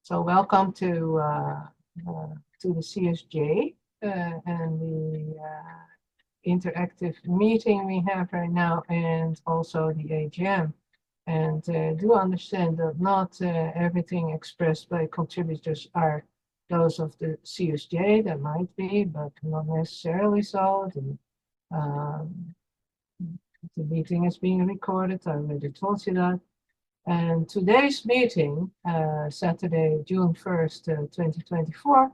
So welcome to the CSJ and the interactive meeting we have right now, and also the AGM. And do understand that not everything expressed by contributors are those of the CSJ. That might be, but not necessarily so. The meeting is being recorded. I already told you that. And today's meeting, Saturday, June 1st, 2024,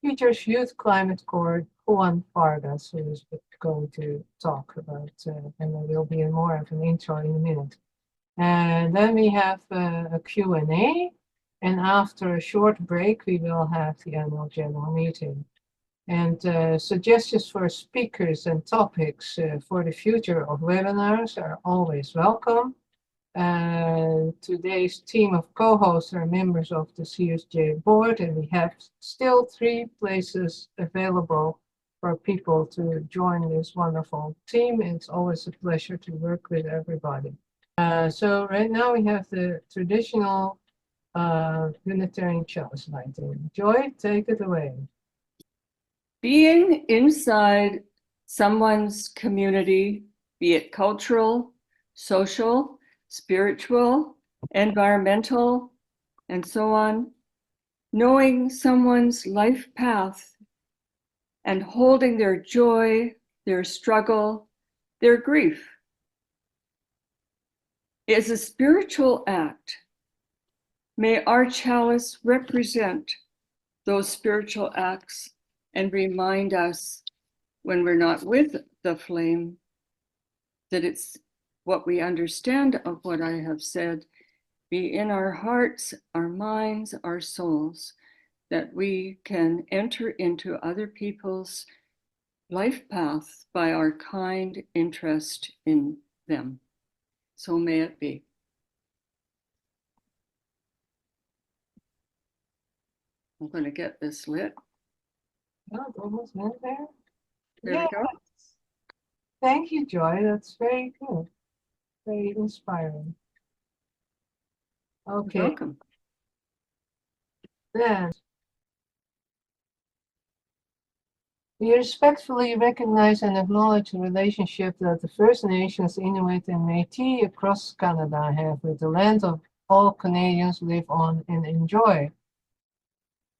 features Youth Climate Corps Juan Vargas, who is going to talk about, and there will be more of an intro in a minute. And then we have a Q&A, and after a short break, we will have the annual general meeting. And suggestions for speakers and topics for the future of webinars are always welcome. Today's team of co-hosts are members of the CSJ board, and we have still 3 places available for people to join this wonderful team. It's always a pleasure to work with everybody. So right now we have the traditional Unitarian Chalice lighting. Joy, take it away. Being inside someone's community, be it cultural, social, spiritual, environmental, and so on, knowing someone's life path and holding their joy, their struggle, their grief is a spiritual act. May our chalice represent those spiritual acts and remind us when we're not with the flame that it's what we understand of what I have said be in our hearts, our minds, our souls, that we can enter into other people's life path by our kind interest in them. So may it be. I'm going to get this lit. Oh, it almost went there. There we go. Thank you, Joy. That's very good. Very inspiring. Okay. You're welcome. Then we respectfully recognize and acknowledge the relationship that the First Nations, Inuit, and Métis across Canada have with the land of all Canadians live on and enjoy.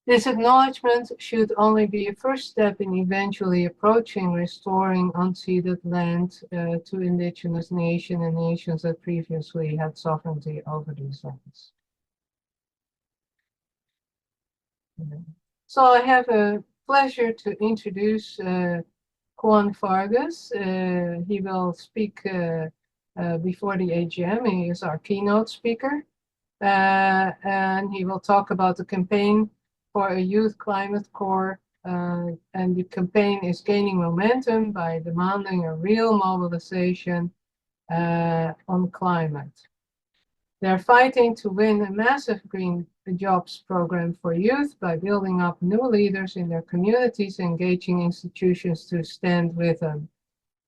This acknowledgement should only be a first step in eventually approaching restoring unceded land to Indigenous nations and nations that previously had sovereignty over these lands. So I have a pleasure to introduce Juan Vargas. He will speak before the AGM. He is our keynote speaker. And he will talk about the campaign for a Youth Climate Corps, and the campaign is gaining momentum by demanding a real mobilization on climate. They're fighting to win a massive green jobs program for youth by building up new leaders in their communities, engaging institutions to stand with them.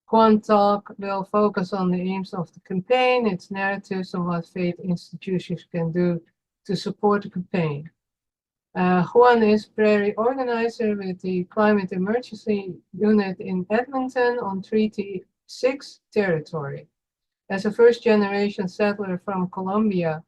Juan talk will focus on the aims of the campaign, its narratives, and what faith institutions can do to support the campaign. Juan is prairie organizer with the Climate Emergency Unit in Edmonton on Treaty 6 territory. As a first-generation settler from Colombia,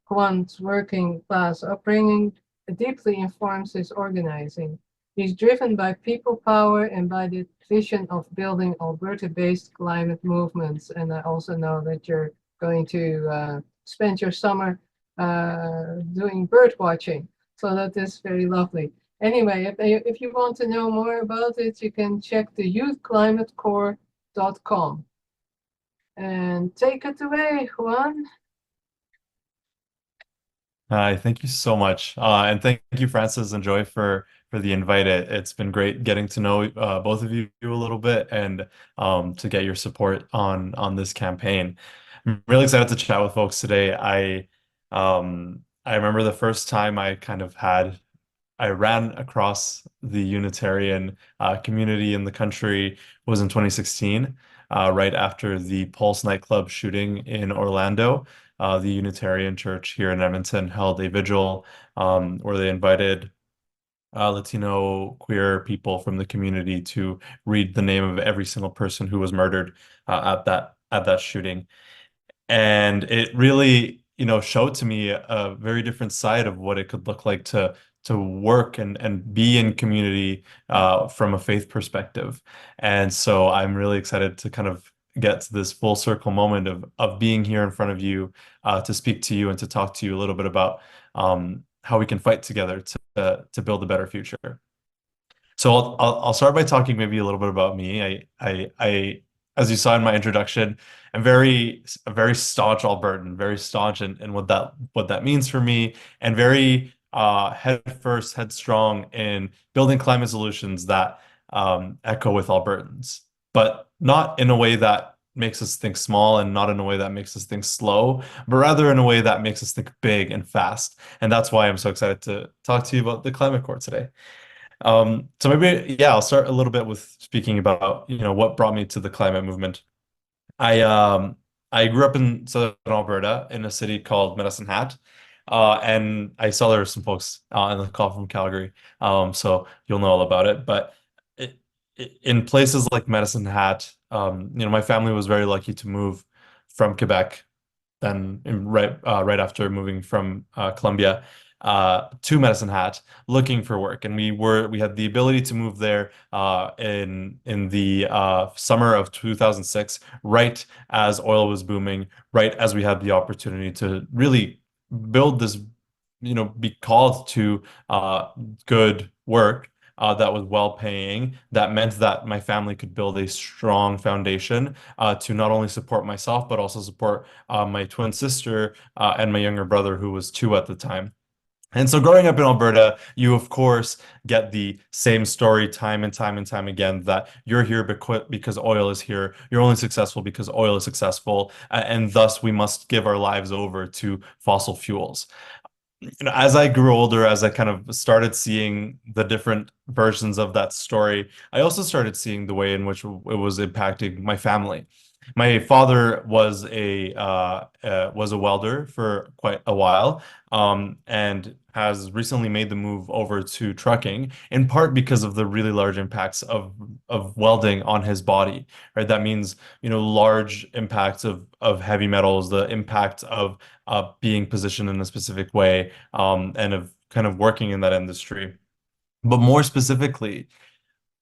Juan's working class upbringing deeply informs his organizing. He's driven by people power and by the vision of building Alberta-based climate movements. And I also know that you're going to spend your summer doing bird watching. So that is very lovely. Anyway, if you want to know more about it, you can check the youthclimatecorps.com. And take it away, Juan. Hi, thank you so much. And thank you, Francis and Joy, for the invite. It's been great getting to know both of you a little bit and to get your support on this campaign. I'm really excited to chat with folks today. I remember the first time I ran across the Unitarian community in the country was in 2016, right after the Pulse nightclub shooting in Orlando. the Unitarian Church here in Edmonton held a vigil where they invited Latino queer people from the community to read the name of every single person who was murdered at that shooting. And it really, showed to me a very different side of what it could look like to work and be in community from a faith perspective. And so I'm really excited to kind of get to this full circle moment of being here in front of you to speak to you and to talk to you a little bit about how we can fight together to build a better future. So I'll start by talking maybe a little bit about me. As you saw in my introduction, I'm a very staunch Albertan, very staunch in what that means for me, and very head first, headstrong in building climate solutions that echo with Albertans, but not in a way that makes us think small and not in a way that makes us think slow, but rather in a way that makes us think big and fast. And that's why I'm so excited to talk to you about the climate core today. So maybe, yeah, I'll start a little bit with speaking about, what brought me to the climate movement. I um I grew up in southern Alberta in a city called Medicine Hat. And I saw there were some folks in the call from Calgary. So you'll know all about it. But in places like Medicine Hat, my family was very lucky to move from Quebec then right after moving from Colombia to Medicine Hat, looking for work, and we had the ability to move there in the summer of 2006, right as oil was booming, right as we had the opportunity to really build this, be called to good work. That was well paying. That meant that my family could build a strong foundation to not only support myself, but also support my twin sister and my younger brother, who was 2 at the time. And so growing up in Alberta, you of course get the same story time and time and time again that you're here because oil is here. You're only successful because oil is successful, and thus we must give our lives over to fossil fuels. As I grew older, as I kind of started seeing the different versions of that story, I also started seeing the way in which it was impacting my family. My father was a welder for quite a while, and has recently made the move over to trucking, in part because of the really large impacts of welding on his body. Right, that means large impacts of heavy metals, the impact of being positioned in a specific way, and of kind of working in that industry. But more specifically,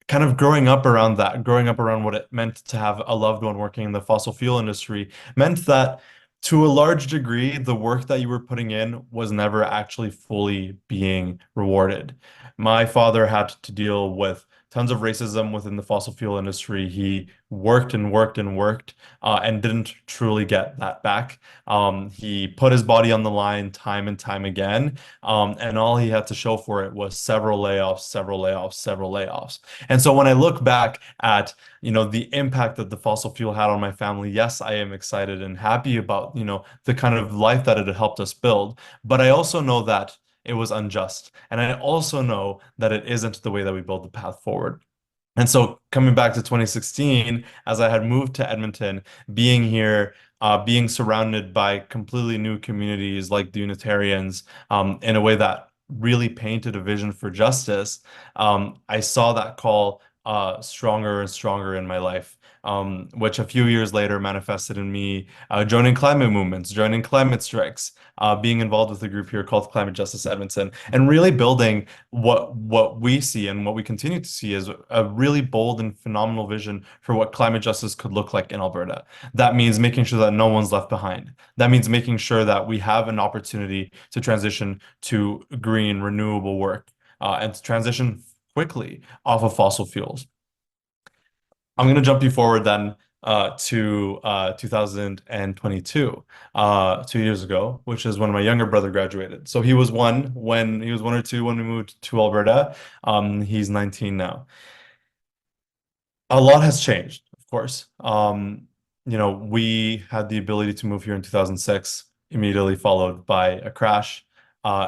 kind of growing up around what it meant to have a loved one working in the fossil fuel industry meant that to a large degree, the work that you were putting in was never actually fully being rewarded. My father had to deal with tons of racism within the fossil fuel industry. He worked and worked and worked, and didn't truly get that back. He put his body on the line time and time again, and all he had to show for it was several layoffs, several layoffs, several layoffs. And so when I look back at, the impact that the fossil fuel had on my family, yes, I am excited and happy about, the kind of life that it had helped us build. But I also know that it was unjust. And I also know that it isn't the way that we build the path forward. And so coming back to 2016, as I had moved to Edmonton, being here, being surrounded by completely new communities like the Unitarians, in a way that really painted a vision for justice, I saw that call stronger and stronger in my life, which a few years later manifested in me joining climate movements, joining climate strikes, being involved with a group here called Climate Justice Edmonton, and really building what we see and what we continue to see as a really bold and phenomenal vision for what climate justice could look like in Alberta. That means making sure that no one's left behind. That means making sure that we have an opportunity to transition to green, renewable work, and to transition quickly off of fossil fuels. I'm going to jump you forward then to 2022, 2 years ago, which is when my younger brother graduated. So he was 1 or 2 when we moved to Alberta. He's 19 now. A lot has changed, of course. We had the ability to move here in 2006, immediately followed by a crash.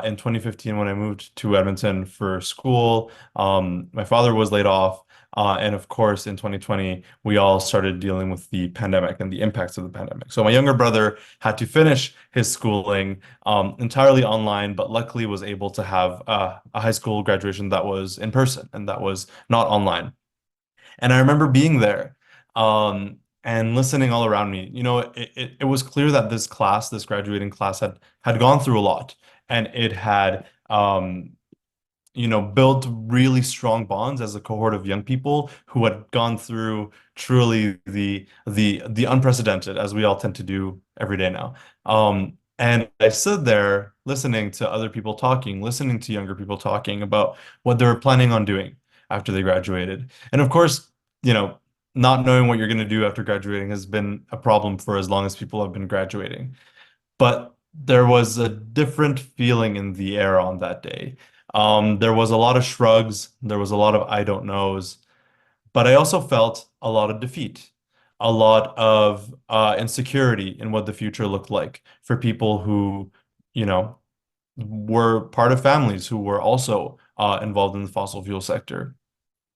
In 2015, when I moved to Edmonton for school, my father was laid off. And of course, in 2020, we all started dealing with the pandemic and the impacts of the pandemic. So my younger brother had to finish his schooling entirely online, but luckily was able to have a high school graduation that was in person and that was not online. And I remember being there and listening all around me. It was clear that this class, this graduating class, had gone through a lot, and it had built really strong bonds as a cohort of young people who had gone through truly the unprecedented, as we all tend to do every day now. And I stood there listening to other people talking, listening to younger people talking about what they were planning on doing after they graduated. And of course, not knowing what you're going to do after graduating has been a problem for as long as people have been graduating. But there was a different feeling in the air on that day. There was a lot of shrugs, there was a lot of I don't knows, but I also felt a lot of defeat, a lot of insecurity in what the future looked like for people who, you know, were part of families who were also involved in the fossil fuel sector.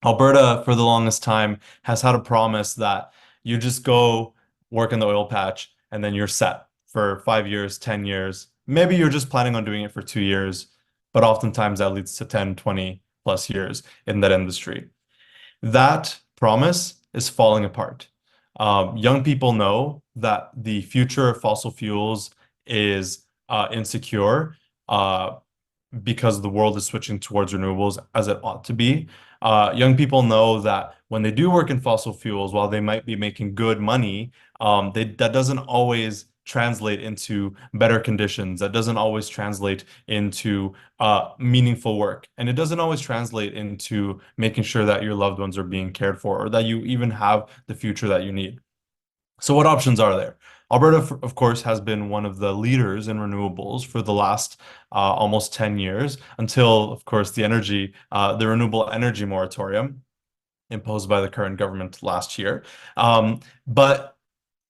Alberta, for the longest time, has had a promise that you just go work in the oil patch and then you're set for 5 years, 10 years. Maybe you're just planning on doing it for 2 years, but oftentimes that leads to 10, 20 plus years in that industry. That promise is falling apart. Young people know that the future of fossil fuels is insecure. Because the world is switching towards renewables as it ought to be. Young people know that when they do work in fossil fuels, while they might be making good money, that doesn't always translate into better conditions. That doesn't always translate into meaningful work. And it doesn't always translate into making sure that your loved ones are being cared for or that you even have the future that you need. So what options are there? Alberta, of course, has been one of the leaders in renewables for the last almost 10 years until, of course, the renewable energy moratorium imposed by the current government last year. But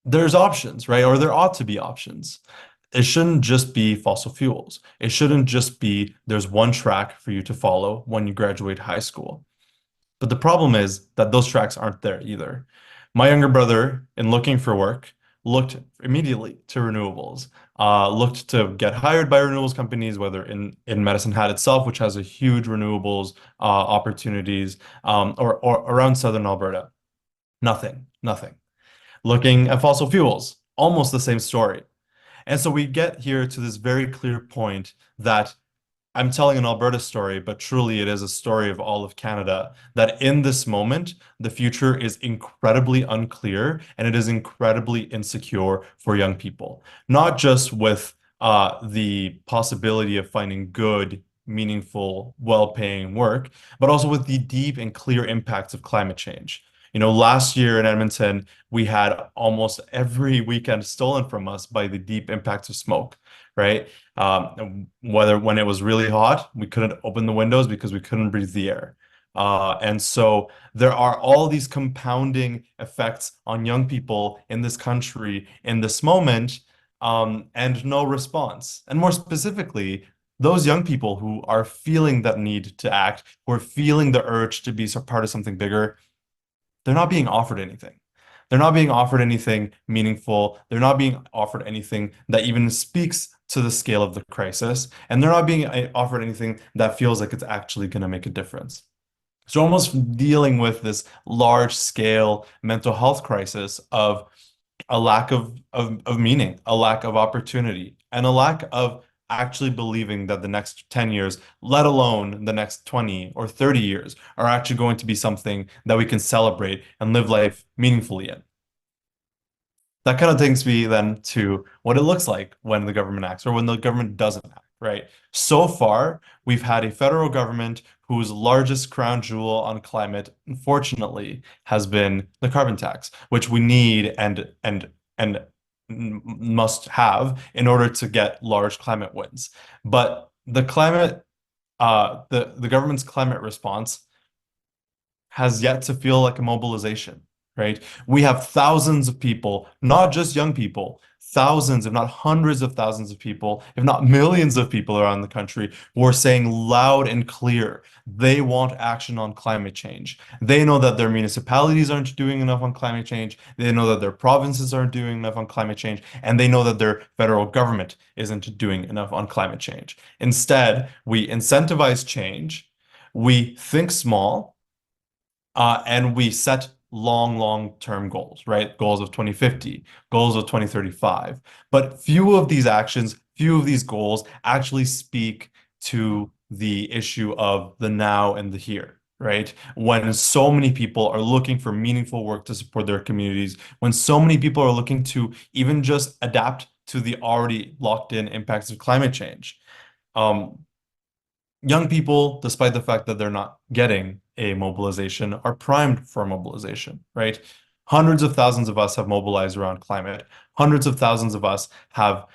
there's options, right? Or there ought to be options. It shouldn't just be fossil fuels. It shouldn't just be there's one track for you to follow when you graduate high school. But the problem is that those tracks aren't there either. My younger brother, in looking for work, looked immediately to renewables, looked to get hired by renewables companies, whether in Medicine Hat itself, which has a huge renewables opportunities, or around Southern Alberta. Nothing, nothing. Looking at fossil fuels, almost the same story. And so we get here to this very clear point that I'm telling an Alberta story, but truly it is a story of all of Canada, that in this moment, the future is incredibly unclear and it is incredibly insecure for young people. Not just with the possibility of finding good, meaningful, well-paying work, but also with the deep and clear impacts of climate change. Last year in Edmonton, we had almost every weekend stolen from us by the deep impacts of smoke, right? Whether when it was really hot, we couldn't open the windows because we couldn't breathe the air. And so there are all these compounding effects on young people in this country in this moment, and no response. And more specifically, those young people who are feeling that need to act, who are feeling the urge to be part of something bigger, they're not being offered anything. They're not being offered anything meaningful. They're not being offered anything that even speaks to the scale of the crisis. And they're not being offered anything that feels like it's actually going to make a difference. So almost dealing with this large scale mental health crisis of a lack of meaning, a lack of opportunity, and a lack of actually believing that the next 10 years, let alone the next 20 or 30 years, are actually going to be something that we can celebrate and live life meaningfully in. That kind of takes me then to what it looks like when the government acts or when the government doesn't act, right? So far, we've had a federal government whose largest crown jewel on climate, unfortunately, has been the carbon tax, which we need and must have in order to get large climate wins. But the government's climate response has yet to feel like a mobilization. right? We have thousands of people, not just young people, thousands, if not hundreds of thousands of people, if not millions of people around the country who are saying loud and clear they want action on climate change. They know that their municipalities aren't doing enough on climate change. They know that their provinces aren't doing enough on climate change. And they know that their federal government isn't doing enough on climate change. Instead, we incentivize change, we think small, and we set long-term goals, right? Goals of 2050, goals of 2035. But few of these actions, few of these goals actually speak to the issue of the now and the here, right? When so many people are looking for meaningful work to support their communities, when so many people are looking to even just adapt to the already locked in impacts of climate change. Young people, despite the fact that they're not getting a mobilization, are primed for mobilization, right? Hundreds of thousands of us have mobilized around climate. Hundreds of thousands of us have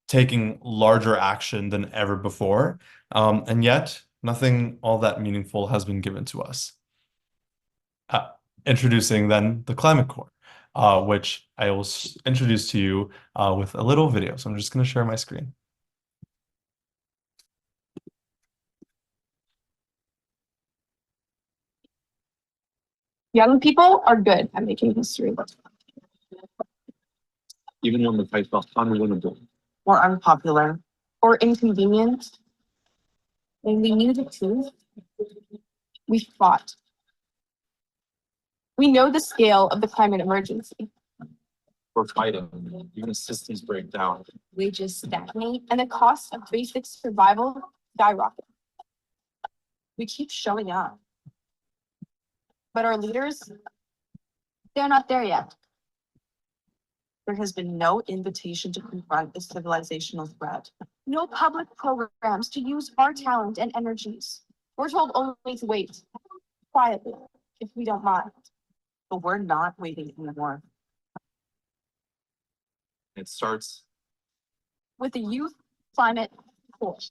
taken larger action than ever before. And yet, nothing all that meaningful has been given to us. Introducing then the Climate Corps, which I will introduce to you with a little video. So I'm just going to share my screen. Young people are good at making history. Even when the fight felt unwinnable. Or unpopular. Or inconvenient. When we knew the truth, we fought. We know the scale of the climate emergency. We're fighting, even as systems break down. Wages stagnate and the cost of basic survival skyrocket. We keep showing up. But our leaders, they're not there yet. There has been no invitation to confront the civilizational threat. No public programs to use our talent and energies. We're told only to wait, quietly, if we don't mind. But we're not waiting anymore. It starts With the Youth Climate Corps.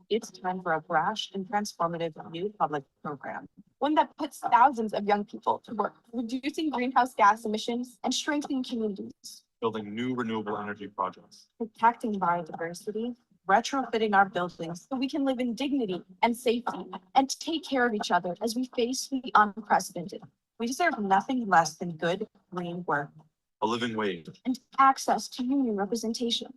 It's time for a brash and transformative new public program. One that puts thousands of young people to work, reducing greenhouse gas emissions and strengthening communities. building new renewable energy projects. Protecting biodiversity, retrofitting our buildings so we can live in dignity and safety and take care of each other as we face the unprecedented. We deserve nothing less than good green work A living wage, and access to union representation.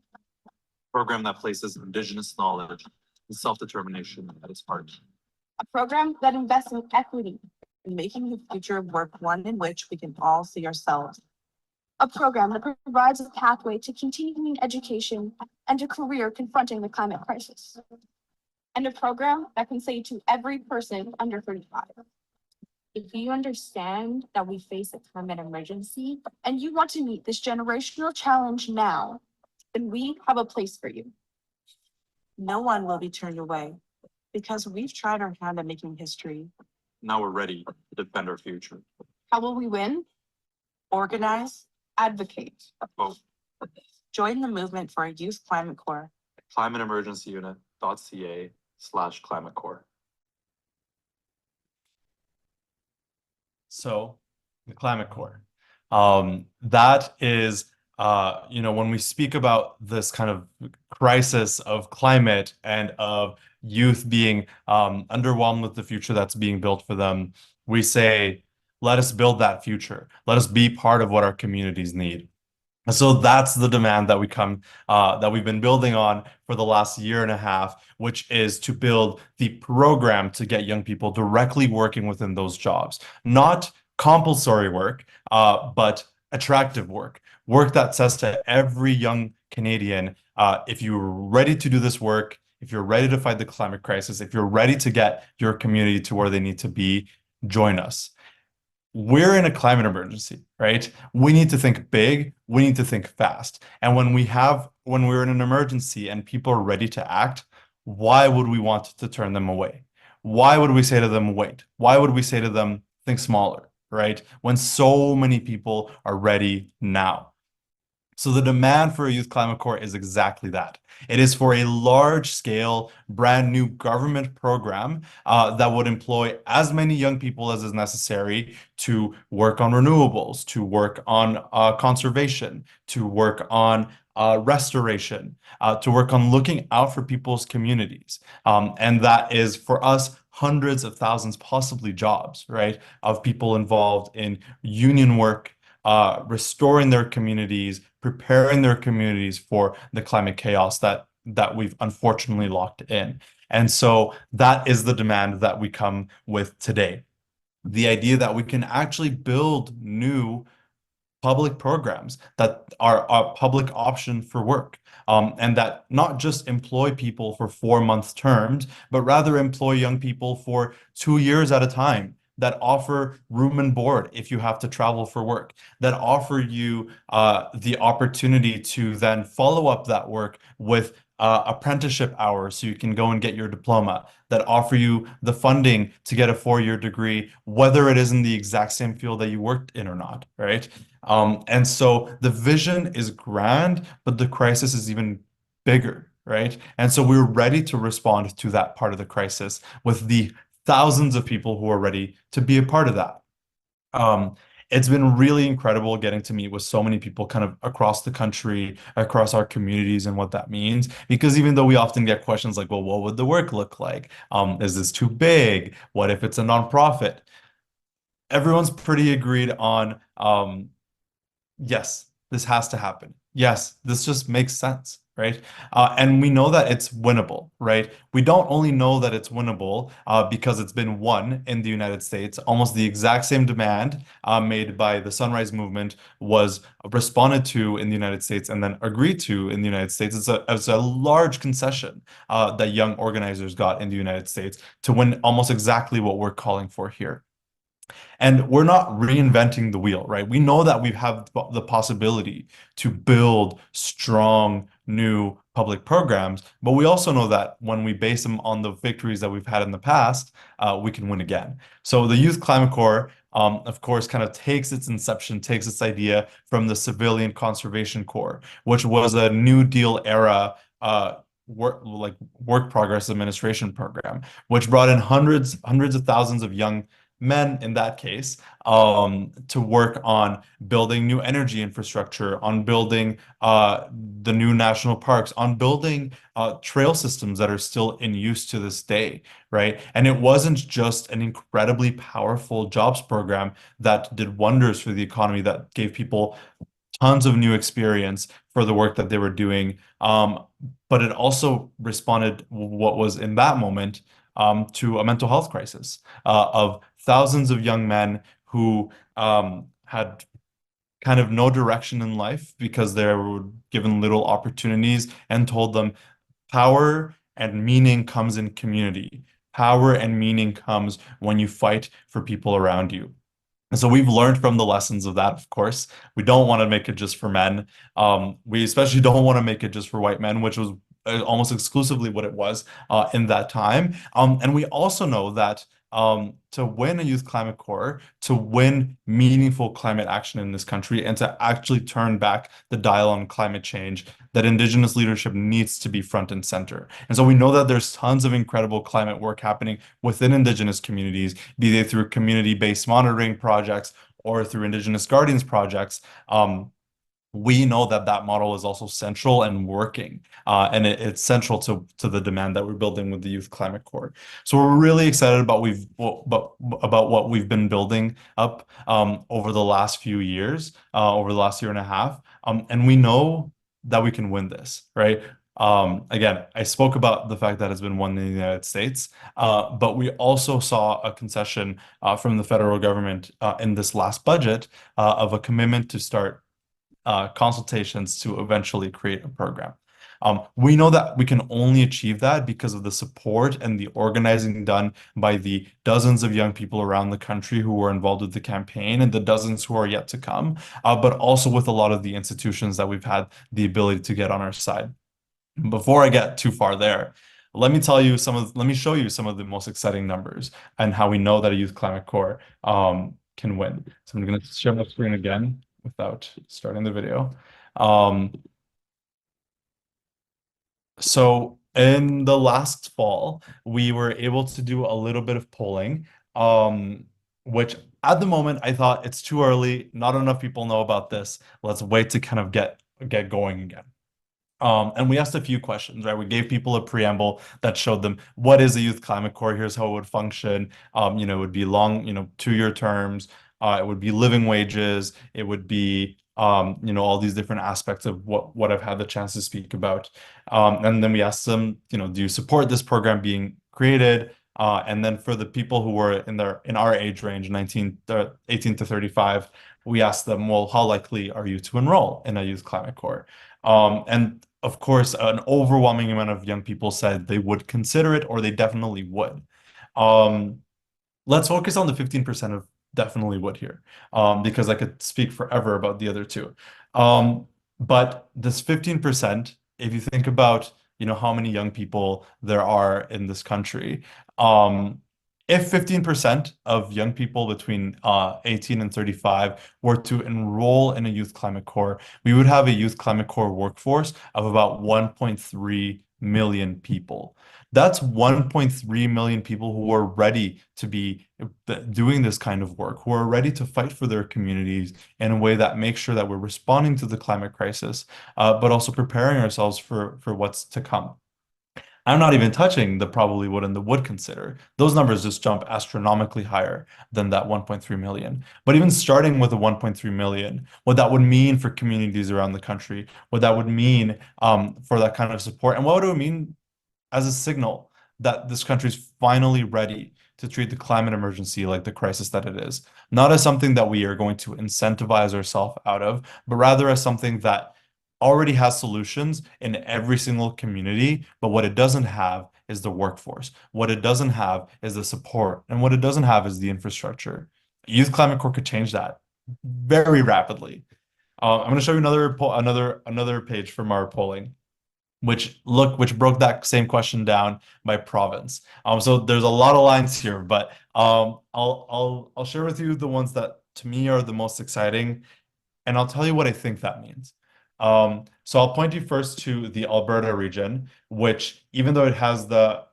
a program that places Indigenous knowledge and self-determination at its heart. A program that invests in equity and making the future of work one in which we can all see ourselves. A program that provides a pathway to continuing education and a career confronting the climate crisis. And a program that can say to every person under 35, if you understand that we face a climate emergency and you want to meet this generational challenge now, then we have a place for you. No one will be turned away because we've tried our hand at making history. Now we're ready to defend our future. How will we win? Organize, advocate. Vote. Join the movement for a youth climate corps. ClimateEmergencyUnit.ca/Climate Corps. So the Climate Corps. That is, when we speak about this kind of crisis of climate and of youth being underwhelmed with the future that's being built for them, we say, let us build that future. Let us be part of what our communities need. And so that's the demand that we've been building on for the last year and a half, which is to build the program to get young people directly working within those jobs. Not compulsory work, but attractive work. Work that says to every young Canadian, if you're ready to do this work, if you're ready to fight the climate crisis, if you're ready to get your community to where they need to be, join us. We're in a climate emergency, right? We need to think big, we need to think fast. And when we're in an emergency and people are ready to act, why would we want to turn them away? Why would we say to them, wait? Why would we say to them, think smaller, right? When so many people are ready now. So the demand for a youth climate corps is exactly that. It is for a large scale, brand new government program that would employ as many young people as is necessary to work on renewables, to work on conservation, to work on restoration, to work on looking out for people's communities. And that is for us hundreds of thousands, possibly jobs, right, of people involved in union work, restoring their communities, preparing their communities for the climate chaos that we've unfortunately locked in. And so that is the demand that we come with today. The idea that we can actually build new public programs that are a public option for work, and that not just employ people for 4 month terms, but rather employ young people for 2 years at a time, that offer room and board if you have to travel for work, that offer you the opportunity to then follow up that work with apprenticeship hours so you can go and get your diploma, that offer you the funding to get a 4 year degree, whether it is in the exact same field that you worked in or not, right? And so the vision is grand, but the crisis is even bigger, right? And so we're ready to respond to that part of the crisis with the thousands of people who are ready to be a part of that. Um, it's been really incredible getting to meet with so many people kind of across the country, across our communities, and what that means. Because even though we often get questions like, well, what would the work look like? Is this too big? What if it's a nonprofit? Everyone's pretty agreed on yes, this has to happen. Yes, this just makes sense, right? And we know that it's winnable, right? We don't only know that it's winnable because it's been won in the United States. Almost the exact same demand made by the Sunrise Movement was responded to in the United States and then agreed to in the United States. It's a large concession that young organizers got in the United States to win almost exactly what we're calling for here. And we're not reinventing the wheel, right? We know that we have the possibility to build strong new public programs, but we also know that when we base them on the victories that we've had in the past, we can win again. So the Youth Climate Corps, of course, kind of takes its inception, takes its idea from the Civilian Conservation Corps, which was a New Deal era work progress administration program, which brought in hundreds of thousands of young men in that case, to work on building new energy infrastructure, on building the new national parks, on building trail systems that are still in use to this day, right? And it wasn't just an incredibly powerful jobs program that did wonders for the economy, that gave people tons of new experience for the work that they were doing. But it also responded what was in that moment to a mental health crisis of thousands of young men who had kind of no direction in life because they were given little opportunities and told them power and meaning comes in community. Power and meaning comes when you fight for people around you. And so we've learned from the lessons of that, of course. We don't want to make it just for men. We especially don't want to make it just for white men, which was almost exclusively what it was in that time. And we also know that to win a youth climate corps, to win meaningful climate action in this country, and to actually turn back the dial on climate change, that Indigenous leadership needs to be front and center. And so we know that there's tons of incredible climate work happening within Indigenous communities, be they through community-based monitoring projects or through Indigenous Guardians projects. We know that that model is also central and working, and it's central to the demand that we're building with the Youth Climate Corps. So we're really excited about what we've been building up over the last few years, over the last year and a half, and we know that we can win this, right? Again, I spoke about the fact that it's been won in the United States, but we also saw a concession from the federal government in this last budget of a commitment to start consultations to eventually create a program. We know that we can only achieve that because of the support and the organizing done by the dozens of young people around the country who were involved with the campaign and the dozens who are yet to come, but also with a lot of the institutions that we've had the ability to get on our side. Before I get too far there, let me show you some of the most exciting numbers and how we know that a Youth Climate Corps can win. So I'm going to share my screen again without starting the video. Um, so in the last fall, we were able to do a little bit of polling, which at the moment I thought it's too early, not enough people know about this. Let's wait to kind of get going again. And we asked a few questions, right? We gave people a preamble that showed them what is a youth climate corps, here's how it would function. It would be long, 2-year terms, it would be living wages, it would be all these different aspects of what I've had the chance to speak about. And then we asked them, do you support this program being created? And then for the people who were in our age range, 18 to 35, we asked them, well, how likely are you to enroll in a youth climate corps? And of course, an overwhelming amount of young people said they would consider it or they definitely would. Um, let's focus on the 15% of definitely would here, because I could speak forever about the other two. But this 15%, if you think about, how many young people there are in this country, if 15% of young people between 18 and 35 were to enroll in a youth climate corps, we would have a youth climate corps workforce of about 1.3 million people. That's 1.3 million people who are ready to be doing this kind of work, who are ready to fight for their communities in a way that makes sure that we're responding to the climate crisis, but also preparing ourselves for what's to come. I'm not even touching the probably would and the would consider. Those numbers just jump astronomically higher than that 1.3 million. But even starting with the 1.3 million, what that would mean for communities around the country, what that would mean for that kind of support, and what would it mean as a signal that this country is finally ready to treat the climate emergency like the crisis that it is, not as something that we are going to incentivize ourselves out of, but rather as something that already has solutions in every single community, but what it doesn't have is the workforce. What it doesn't have is the support, and what it doesn't have is the infrastructure. Youth Climate Corps could change that very rapidly. I'm going to show you another page from our polling, which broke that same question down by province. So there's a lot of lines here, but I'll share with you the ones that to me are the most exciting, and I'll tell you what I think that means. So I'll point you first to the Alberta region, which even though it has the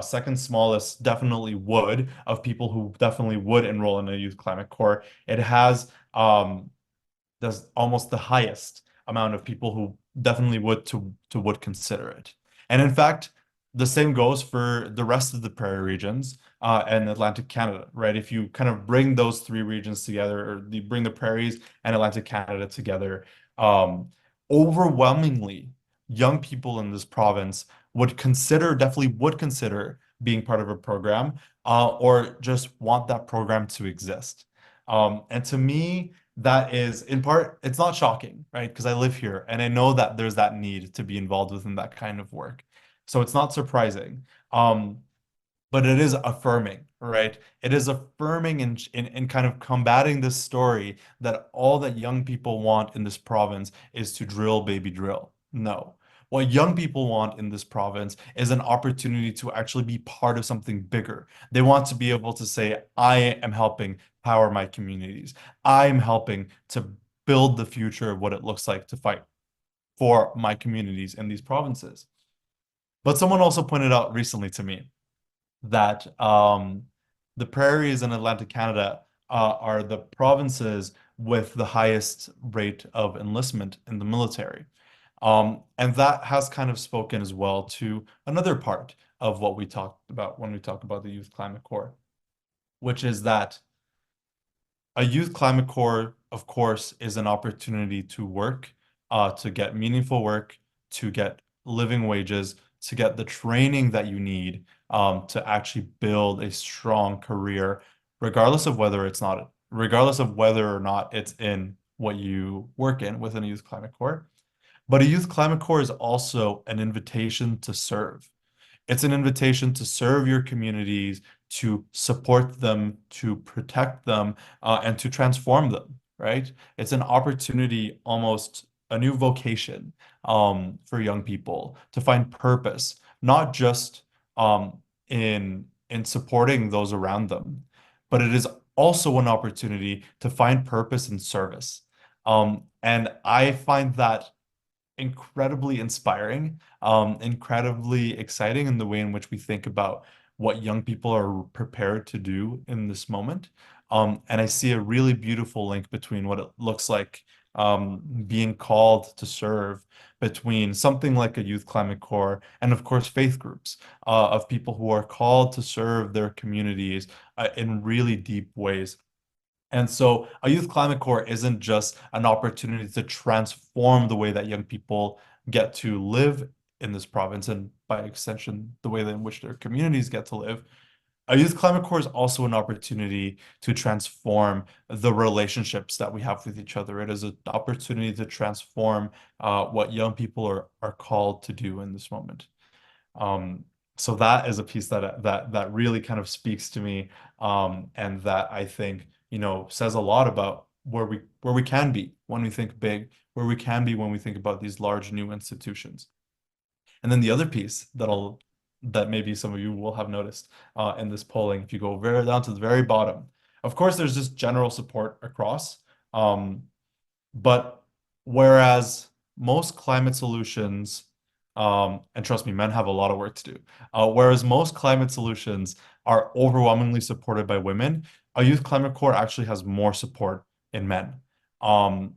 second smallest definitely would of people who definitely would enroll in a youth climate corps, it has that's almost the highest amount of people who definitely would consider it. And in fact, the same goes for the rest of the prairie regions and Atlantic Canada, right? If you kind of bring those three regions together, or you bring the prairies and Atlantic Canada together, overwhelmingly, young people in this province definitely would consider being part of a program, or just want that program to exist. And to me, that is in part, it's not shocking, right? Because I live here and I know that there's that need to be involved within that kind of work. So it's not surprising. But it is affirming, right? It is affirming in kind of combating this story that all that young people want in this province is to drill, baby, drill. No. What young people want in this province is an opportunity to actually be part of something bigger. They want to be able to say, I am helping power my communities. I'm helping to build the future of what it looks like to fight for my communities in these provinces. But someone also pointed out recently to me that the prairies in Atlantic Canada are the provinces with the highest rate of enlistment in the military. And that has kind of spoken as well to another part of what we talked about when we talk about the Youth Climate Corps, which is that a youth climate corps, of course, is an opportunity to work, to get meaningful work, to get living wages, to get the training that you need to actually build a strong career, regardless of whether or not it's in what you work in within a youth climate corps. But a youth climate corps is also an invitation to serve. It's an invitation to serve your communities, to support them, to protect them, and to transform them, right? It's an opportunity, almost a new vocation for young people to find purpose, not just in supporting those around them, but it is also an opportunity to find purpose in service. And I find that incredibly inspiring, incredibly exciting in the way in which we think about what young people are prepared to do in this moment. And I see a really beautiful link between what it looks like being called to serve between something like a youth climate corps and of course faith groups of people who are called to serve their communities in really deep ways. And so a youth climate corps isn't just an opportunity to transform the way that young people get to live in this province and by extension, the way in which their communities get to live. A youth climate corps is also an opportunity to transform the relationships that we have with each other. It is an opportunity to transform what young people are called to do in this moment. So that is a piece that really kind of speaks to me, and that I think, says a lot about where we can be when we think big, where we can be when we think about these large new institutions. And then the other piece that maybe some of you will have noticed in this polling, if you go very down to the very bottom, of course, there's just general support across. But whereas most climate solutions, and trust me, men have a lot of work to do. Whereas most climate solutions are overwhelmingly supported by women, a youth climate corps actually has more support in men. And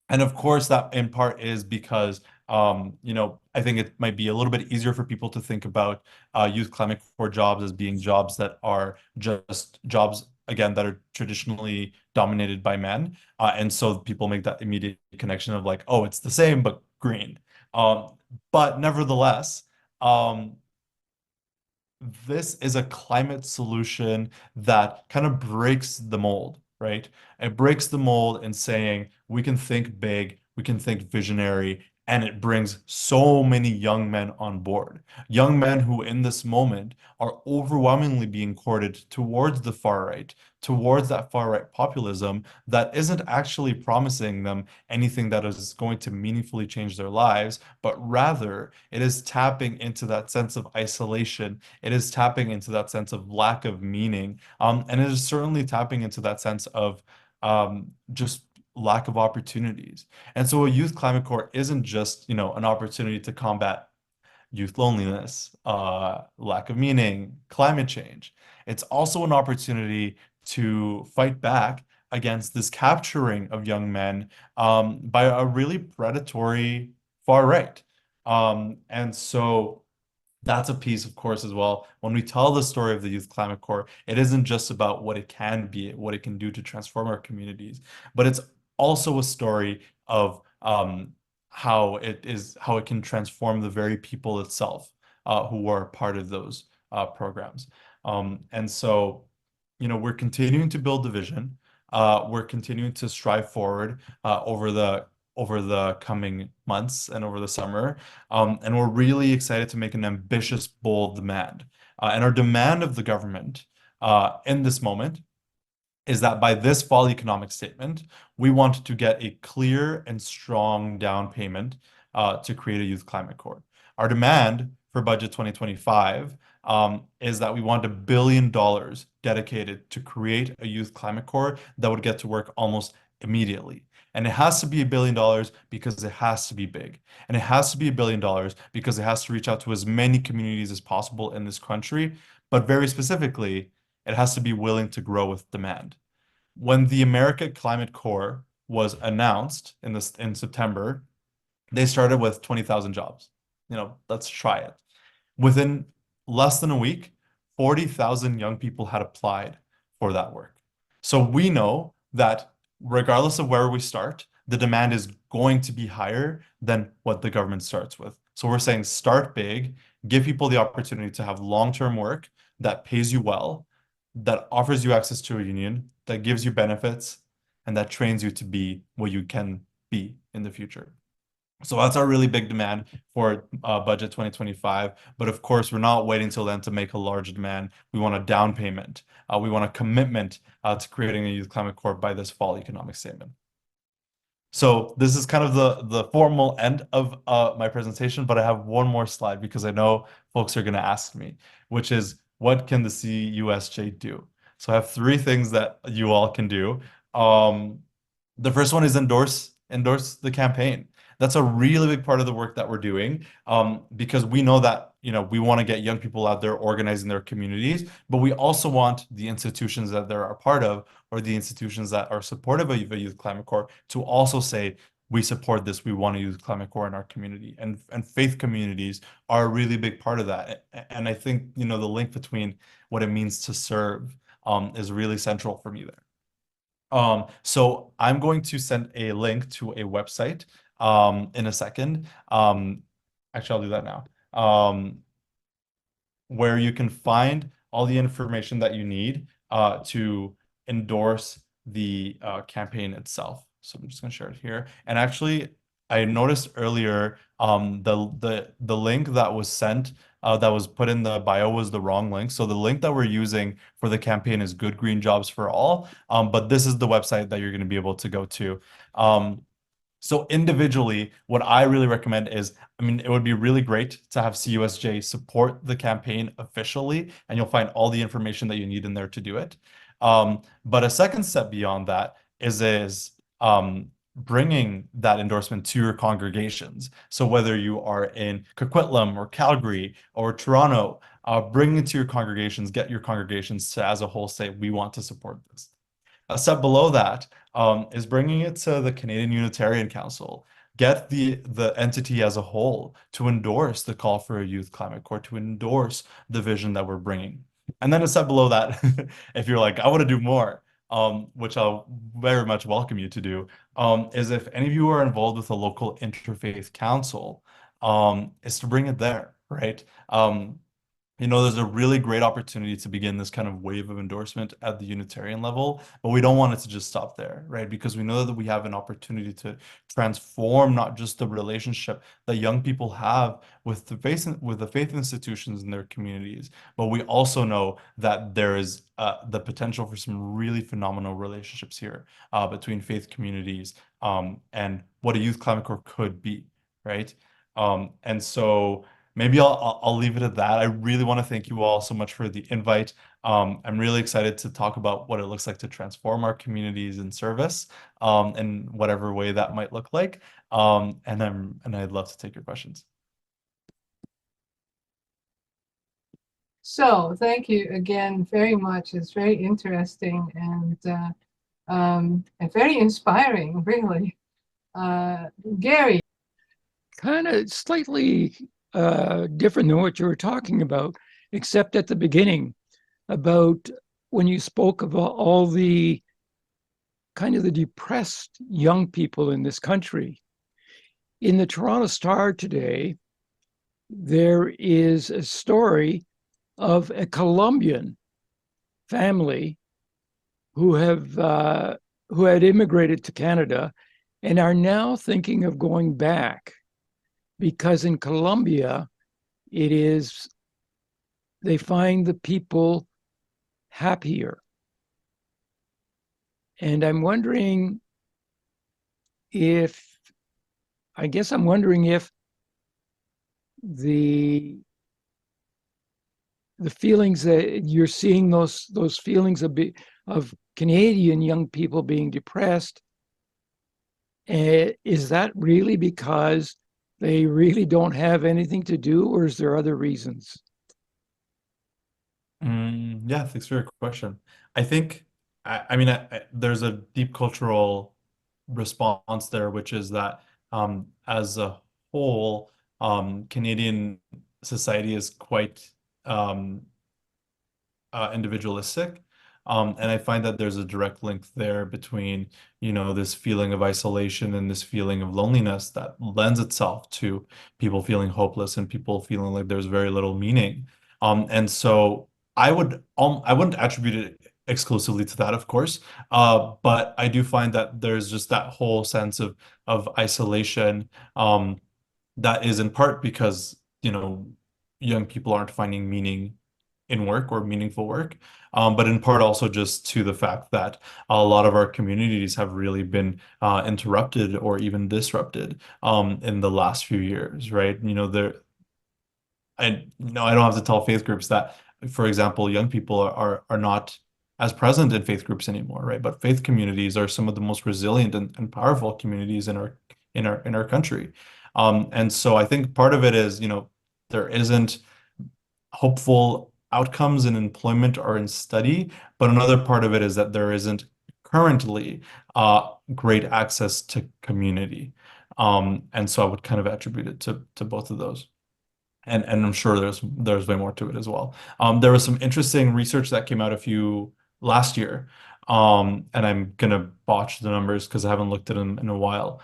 of course, that in part is because, I think it might be a little bit easier for people to think about youth climate corps jobs as being jobs that are just jobs, again, that are traditionally dominated by men. And so people make that immediate connection of like, oh, it's the same, but green. But nevertheless, um, this is a climate solution that kind of breaks the mold, right? It breaks the mold in saying we can think big, we can think visionary, and it brings so many young men on board. Young men who, in this moment, are overwhelmingly being courted towards the far right, towards that far right populism that isn't actually promising them anything that is going to meaningfully change their lives, but rather it is tapping into that sense of isolation. It is tapping into that sense of lack of meaning. And it is certainly tapping into that sense of just lack of opportunities. And so a youth climate corps isn't just, an opportunity to combat youth loneliness, lack of meaning, climate change. It's also an opportunity to fight back against this capturing of young men by a really predatory far right. And so that's a piece, of course, as well. When we tell the story of the Youth Climate Corps, it isn't just about what it can be, what it can do to transform our communities, but it's also a story of how it can transform the very people itself who are part of those programs. And so, we're continuing to build the vision. We're continuing to strive forward over the coming months and over the summer. And we're really excited to make an ambitious, bold demand. And our demand of the government in this moment is that by this fall economic statement, we want to get a clear and strong down payment to create a youth climate corps. Our demand for budget 2025 is that we want $1 billion dedicated to create a youth climate corps that would get to work almost immediately. And it has to be $1 billion because it has to be big. And it has to be $1 billion because it has to reach out to as many communities as possible in this country. But very specifically, it has to be willing to grow with demand. When the America Climate Corps was announced in September, they started with 20,000 jobs. Let's try it. Within less than a week, 40,000 young people had applied for that work. So we know that regardless of where we start, the demand is going to be higher than what the government starts with. So we're saying start big, give people the opportunity to have long-term work that pays you well, that offers you access to a union, that gives you benefits, and that trains you to be what you can be in the future. So that's our really big demand for budget 2025. But of course, we're not waiting till then to make a large demand. We want a down payment. We want a commitment to creating a youth climate corps by this fall economic statement. So this is kind of the formal end of my presentation, but I have one more slide because I know folks are going to ask me, which is what can the CUSJ do? So I have 3 things that you all can do. The first one is endorse endorse the campaign. That's a really big part of the work that we're doing, because we know that, we want to get young people out there organizing their communities, but we also want the institutions that they're a part of, or the institutions that are supportive of a youth climate corps, to also say, we support this, we want a youth climate corps in our community. And faith communities are a really big part of that. And I think, the link between what it means to serve is really central for me there. So I'm going to send a link to a website in a second. Actually, I'll do that now. Where you can find all the information that you need to endorse the campaign itself. So I'm just going to share it here. And actually, I noticed earlier the link that was sent, that was put in the bio, was the wrong link. So the link that we're using for the campaign is Good Green Jobs for All. But this is the website that you're going to be able to go to. So individually, what I really recommend is, it would be really great to have CUSJ support the campaign officially, and you'll find all the information that you need in there to do it. But a second step beyond that is bringing that endorsement to your congregations. So whether you are in Coquitlam or Calgary or Toronto, bring it to your congregations, get your congregations to, as a whole, say, we want to support this. A step below that is bringing it to the Canadian Unitarian Council. Get the entity as a whole to endorse the call for a youth climate corps, to endorse the vision that we're bringing. And then a step below that, if you're like, I want to do more, which I'll very much welcome you to do, is if any of you are involved with a local interfaith council, is to bring it there, right? There's a really great opportunity to begin this kind of wave of endorsement at the Unitarian level, but we don't want it to just stop there, right? Because we know that we have an opportunity to transform not just the relationship that young people have with the faith institutions in their communities, but we also know that there is the potential for some really phenomenal relationships here between faith communities and what a youth climate corps could be, right? And so maybe I'll leave it at that. I really want to thank you all so much for the invite. I'm really excited to talk about what it looks like to transform our communities in service, in whatever way that might look like. And I'd love to take your questions. So thank you again very much. It's very interesting and very inspiring, really. Gary. Kind of slightly different than what you were talking about, except at the beginning about when you spoke of all the kind of the depressed young people in this country. In the Toronto Star today, there is a story of a Colombian family who had immigrated to Canada and are now thinking of going back, because in Colombia, they find the people happier. And I'm wondering if the feelings that you're seeing, those feelings of Canadian young people being depressed, is that really because they really don't have anything to do, or is there other reasons? Yeah, thanks for your question. I think, there's a deep cultural response there, which is that as a whole, Canadian society is quite individualistic. And I find that there's a direct link there between, this feeling of isolation and this feeling of loneliness that lends itself to people feeling hopeless and people feeling like there's very little meaning. And so I wouldn't attribute it exclusively to that, of course, but I do find that there's just that whole sense of isolation that is in part because, young people aren't finding meaning in work or meaningful work, but in part also just to the fact that a lot of our communities have really been interrupted or even disrupted in the last few years, right? I don't have to tell faith groups that, for example, young people are not as present in faith groups anymore, right? But faith communities are some of the most resilient and powerful communities in our country. And so I think part of it is, there isn't hopeful outcomes in employment or in study, but another part of it is that there isn't currently great access to community. And so I would kind of attribute it to both of those. And I'm sure there's way more to it as well. There was some interesting research that came out last year. And I'm gonna botch the numbers because I haven't looked at them in a while.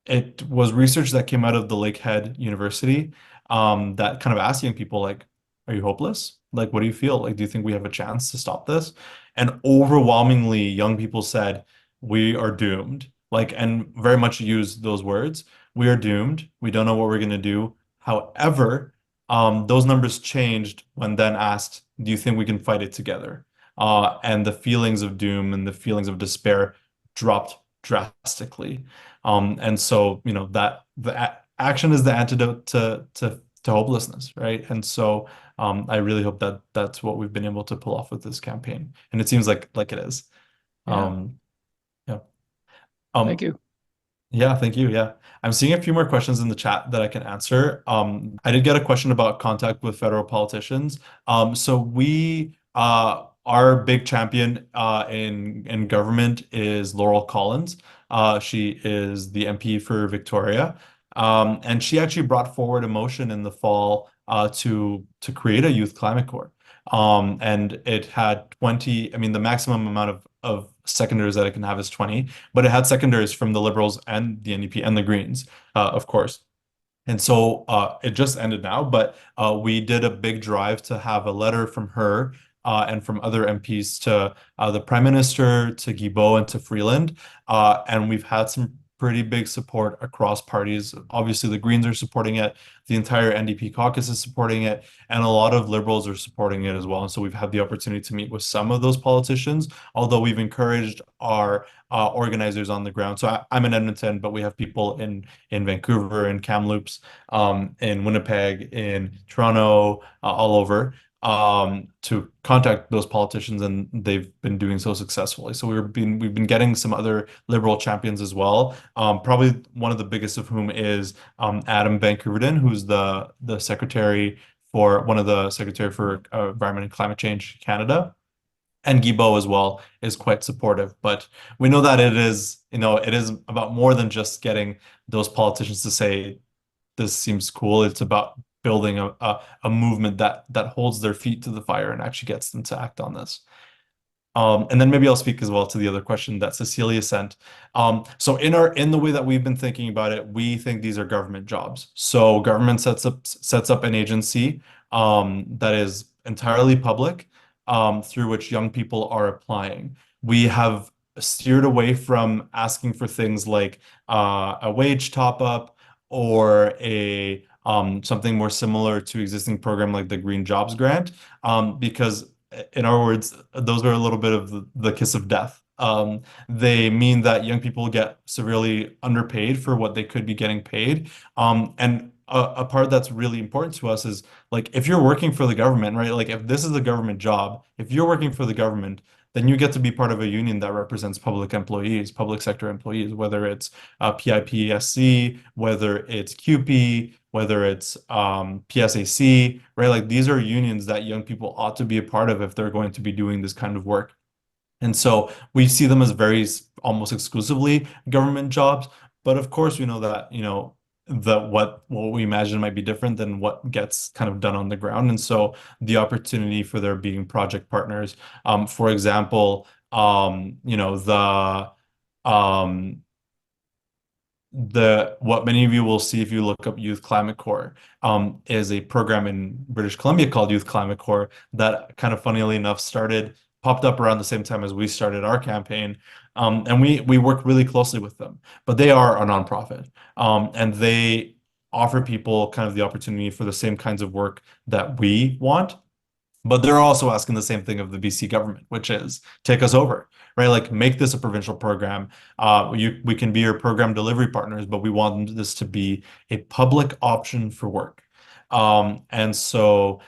It was research that came out of the Lakehead University, that kind of asked young people, like, are you hopeless? Like, what do you feel? Like, do you think we have a chance to stop this? And overwhelmingly, young people said, we are doomed. Like, and very much used those words. We are doomed. We don't know what we're going to do. However, those numbers changed when then asked, do you think we can fight it together? And the feelings of doom and the feelings of despair dropped drastically. And so, that action is the antidote to hopelessness, right? And so, I really hope that that's what we've been able to pull off with this campaign, and it seems like it is. Yeah. Yeah. Thank you. Yeah, thank you. Yeah. I'm seeing a few more questions in the chat that I can answer. I did get a question about contact with federal politicians. So our big champion in government is Laurel Collins. She is the MP for Victoria. And she actually brought forward a motion in the fall to create a youth climate corps. And it had 20, I mean, the maximum amount of seconders that it can have is 20, but it had seconders from the Liberals and the NDP and the Greens, of course. And so it just ended now, but we did a big drive to have a letter from her and from other MPs to the Prime Minister, to Guilbeault, and to Freeland. And we've had some pretty big support across parties. Obviously, the Greens are supporting it, the entire NDP caucus is supporting it, and a lot of Liberals are supporting it as well. And so we've had the opportunity to meet with some of those politicians, although we've encouraged our organizers on the ground. So I'm in Edmonton, but we have people in Vancouver, in Kamloops, in Winnipeg, in Toronto, all over, to contact those politicians, and they've been doing so successfully. So we've been getting some other Liberal champions as well. Probably one of the biggest of whom is Adam Van Koeverden, who's the secretary for Environment and Climate Change Canada. And Guilbeault as well is quite supportive, but we know that it is about more than just getting those politicians to say this seems cool. It's about building a movement that holds their feet to the fire and actually gets them to act on this. And then maybe I'll speak as well to the other question that Cecilia sent. So in the way that we've been thinking about it, we think these are government jobs. So government sets up an agency that is entirely public, through which young people are applying. We have steered away from asking for things like a wage top up or a something more similar to existing program like the Green Jobs Grant, because in our words, those are a little bit of the kiss of death. They mean that young people get severely underpaid for what they could be getting paid. And a part that's really important to us is, like, if you're working for the government, right? Like, if this is a government job, if you're working for the government, then you get to be part of a union that represents public employees, public sector employees, whether it's PIPSC, whether it's QP, whether it's PSAC, right? Like, these are unions that young people ought to be a part of if they're going to be doing this kind of work. And so we see them as almost exclusively government jobs. But of course, we know that, what we imagine might be different than what gets kind of done on the ground. And so the opportunity for there being project partners, for example, what many of you will see if you look up Youth Climate Corps, is a program in British Columbia called Youth Climate Corps that, kind of funnily enough, popped up around the same time as we started our campaign. And we work really closely with them, but they are a nonprofit. And they offer people kind of the opportunity for the same kinds of work that we want. But they're also asking the same thing of the BC government, which is take us over, right? Like, make this a provincial program. We can be your program delivery partners, but we want this to be a public option for work. And so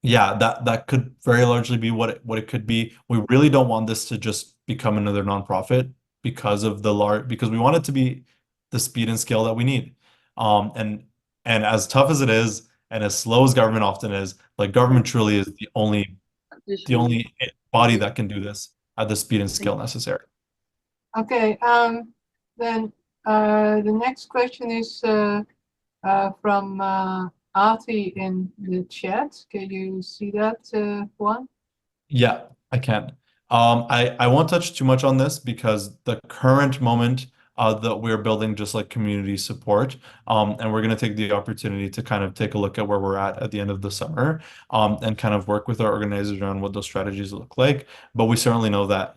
Yeah, that could very largely be what it could be. We really don't want this to just become another nonprofit because of the large because we want it to be the speed and scale that we need. Um, and and as tough as it is, and as slow as government often is, like government truly is the only body that can do this at the speed and scale necessary. Okay, then the next question is from Ati in the chat. Can you see that, Juan? Yeah, I can. I won't touch too much on this because the current moment that we're building just like community support, and we're going to take the opportunity to kind of take a look at where we're at the end of the summer, and kind of work with our organizers around what those strategies look like. But we certainly know that,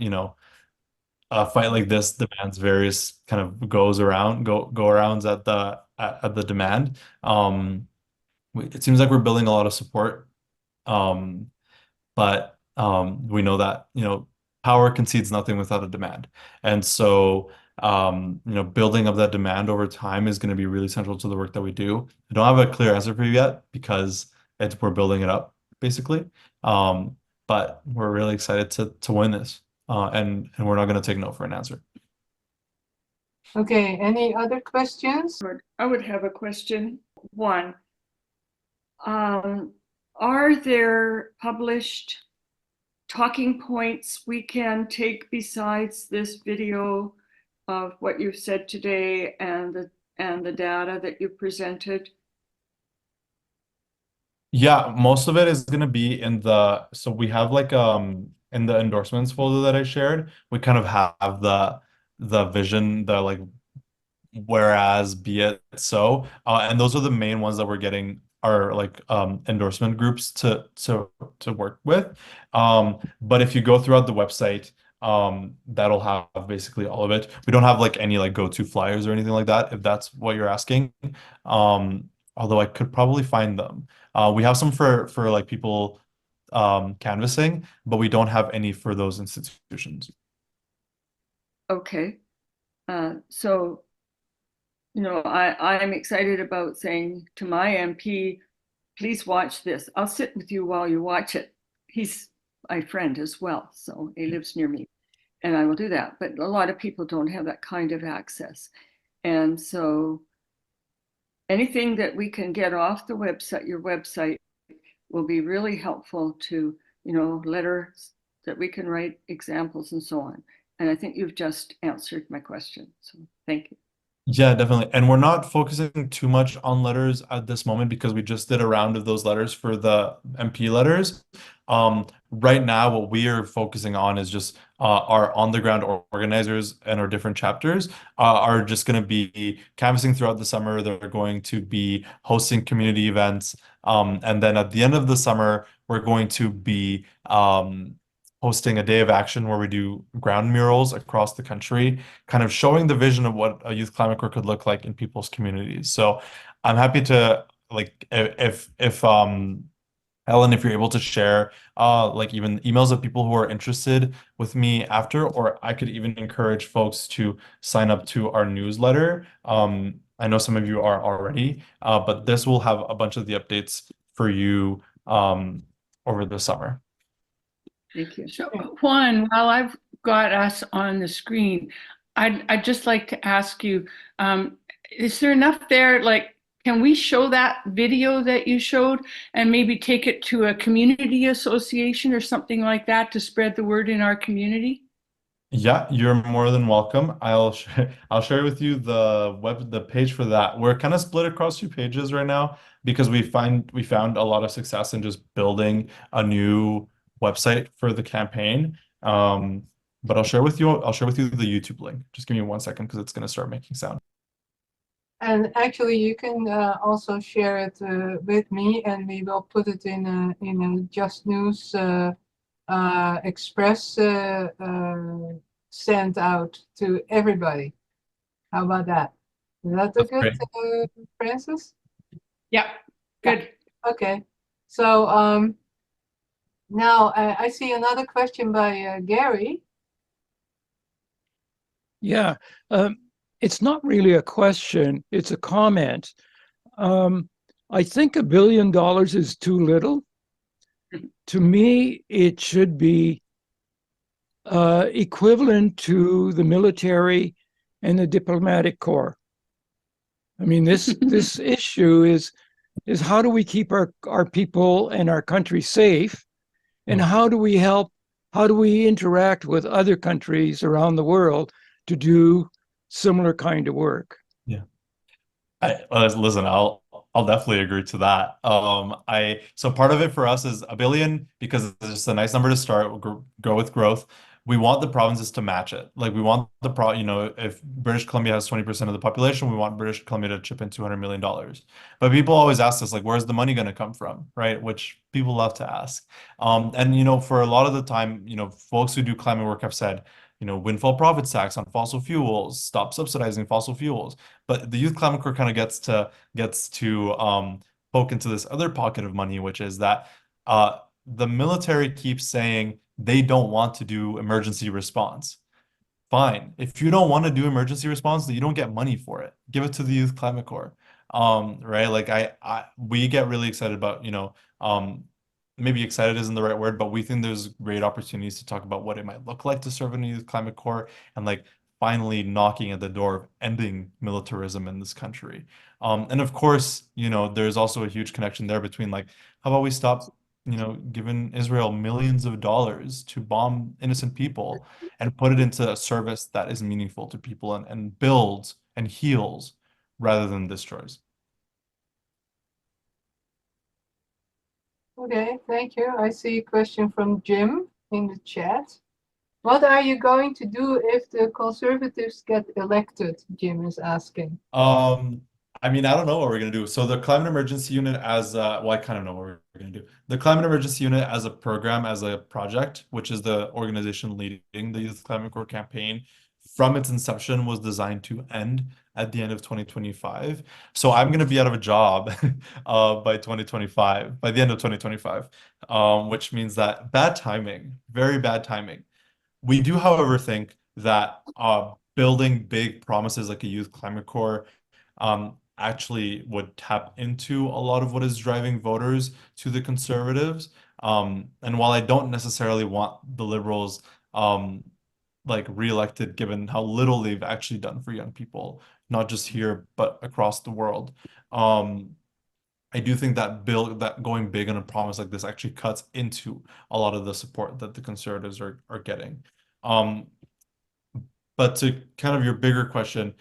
a fight like this demands various kind of go arounds at the demand. It seems like we're building a lot of support. Um, but we know that power concedes nothing without a demand, and so building up that demand over time is going to be really central to the work that we do. I don't have a clear answer for you yet because we're building it up basically, but we're really excited to win this, and we're not going to take no for an answer. Okay, any other questions? I would have a question. One, are there published talking points we can take besides this video of what you've said today and the data that you presented? Yeah, most of it is going to be so we have like in the endorsements folder that I shared, we kind of have the vision, the like whereas be it so, and those are the main ones that we're getting our like endorsement groups to work with. But if you go throughout the website, that'll have basically all of it. We don't have like any like go-to flyers or anything like that, if that's what you're asking. Although I could probably find them. We have some for like people canvassing, but we don't have any for those institutions. Okay. So, I'm excited about saying to my MP, please watch this. I'll sit with you while you watch it. He's my friend as well, so he lives near me, and I will do that. But a lot of people don't have that kind of access. And so anything that we can get off the website, your website, will be really helpful to, letters that we can write, examples, and so on. And I think you've just answered my question. So thank you. Yeah, definitely. And we're not focusing too much on letters at this moment because we just did a round of those letters for the MP letters. Right now, what we are focusing on is just our on-the-ground organizers and our different chapters are just going to be canvassing throughout the summer. They're going to be hosting community events. And then at the end of the summer, we're going to be hosting a day of action where we do ground murals across the country, kind of showing the vision of what a youth climate corps could look like in people's communities. So I'm happy to like if Ellen, if you're able to share like even emails of people who are interested with me after, or I could even encourage folks to sign up to our newsletter. I know some of you are already, but this will have a bunch of the updates for you over the summer. Thank you. So Juan, while I've got us on the screen, I'd just like to ask you, is there enough there, like, can we show that video that you showed and maybe take it to a community association or something like that to spread the word in our community? Yeah, you're more than welcome. I'll share with you the page for that. We're kind of split across two pages right now because we found a lot of success in just building a new website for the campaign. But I'll share with you the YouTube link. Just give me 1 second because it's going to start making sound. And actually, you can also share it with me, and we will put it in a Just News Express sent out to everybody. How about that? Is that That's good, great. Francis? Yeah, good. Okay. So now I see another question by Gary. Yeah, it's not really a question, it's a comment. I think $1 billion is too little. to me, it should be equivalent to the military and the diplomatic corps. I mean, this issue is how do we keep our people and our country safe, and how do we help? How do we interact with other countries around the world to do similar kind of work? Yeah. Listen, I'll definitely agree to that. So part of it for us is a billion because it's just a nice number to start. We'll go with growth. We want the provinces to match it. Like we want if British Columbia has 20% of the population, we want British Columbia to chip in $200 million. But people always ask us like, where's the money going to come from, right? Which people love to ask. And for a lot of the time, folks who do climate work have said, windfall profits tax on fossil fuels, stop subsidizing fossil fuels. But the Youth Climate Corps kind of gets to poke into this other pocket of money, which is that the military keeps saying they don't want to do emergency response. Fine. If you don't want to do emergency response, then you don't get money for it. Give it to the Youth Climate Corps. Right? Like we get really excited about, maybe excited isn't the right word, but we think there's great opportunities to talk about what it might look like to serve in the Youth Climate Corps and like finally knocking at the door of ending militarism in this country. And of course, there's also a huge connection there between like, how about we stop, giving Israel millions of dollars to bomb innocent people and put it into a service that is meaningful to people and builds and heals rather than destroys. Okay, thank you. I see a question from Jim in the chat. What are you going to do if the Conservatives get elected? Jim is asking. I mean, I don't know what we're gonna do. So the Climate Emergency Unit I kind of know what we're gonna do. The Climate Emergency Unit as a program, as a project, which is the organization leading the Youth Climate Corps campaign, from its inception was designed to end at the end of 2025. So I'm gonna be out of a job by 2025, by the end of 2025, which means that bad timing, very bad timing. We do, however, think that building big promises like a Youth Climate Corps actually would tap into a lot of what is driving voters to the Conservatives. And while I don't necessarily want the Liberals like reelected, given how little they've actually done for young people, not just here but across the world, I do think that going big on a promise like this actually cuts into a lot of the support that the Conservatives are getting. But to kind of your bigger question,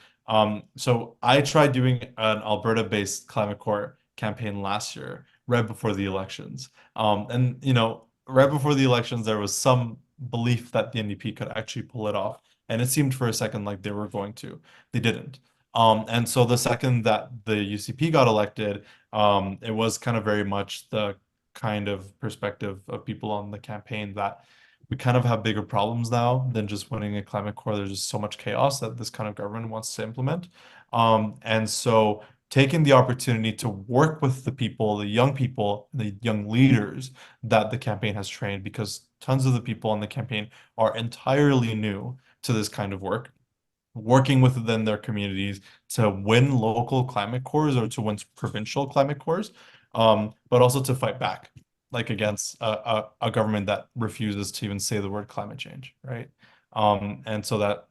so I tried doing an Alberta-based Climate Corps campaign last year, right before the elections. And right before the elections, there was some belief that the NDP could actually pull it off, and it seemed for a second like they were going to. They didn't. And so the second that the UCP got elected, it was kind of very much the kind of perspective of people on the campaign that we kind of have bigger problems now than just winning a climate corps. There's just so much chaos that this kind of government wants to implement. And so taking the opportunity to work with the people, the young leaders that the campaign has trained, because tons of the people on the campaign are entirely new to this kind of work, working within their communities to win local climate corps or to win provincial climate corps, but also to fight back, like against a government that refuses to even say the word climate change, right? And so that,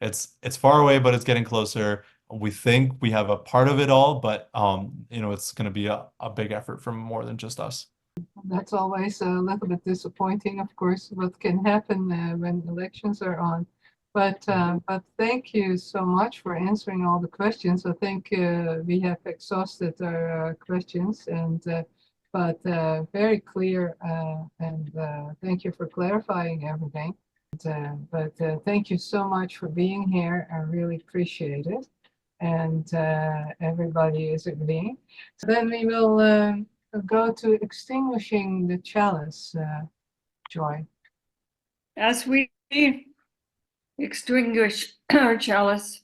it's far away, but it's getting closer. We think we have a part of it all, but it's going to be a big effort from more than just us. That's always a little bit disappointing, of course, what can happen when elections are on. But thank you so much for answering all the questions. I think we have exhausted our questions, and but very clear, and thank you for clarifying everything. But thank you so much for being here. I really appreciate it, and everybody is agreeing. So then we will go to extinguishing the chalice, Joy. As we extinguish our chalice,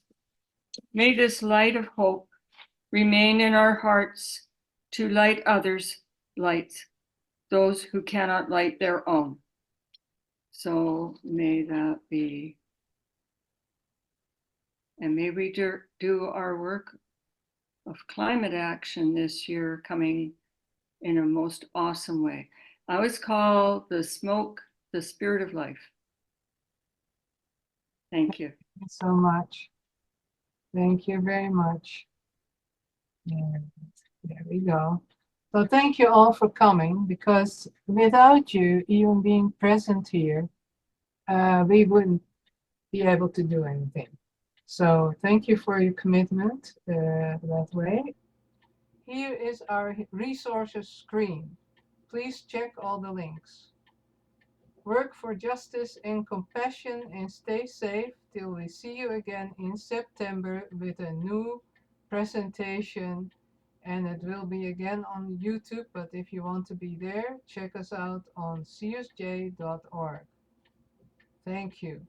may this light of hope remain in our hearts to light others' lights, those who cannot light their own. So may that be. And may we do our work of climate action this year coming in a most awesome way. I always call the smoke the spirit of life. Thank you. Thank you so much. Thank you very much. And there we go. So thank you all for coming, because without you even being present here, we wouldn't be able to do anything. So thank you for your commitment that way. Here is our resources screen. Please check all the links. Work for justice and compassion, and stay safe till we see you again in September with a new presentation, and it will be again on YouTube, but if you want to be there, check us out on csj.org. Thank you.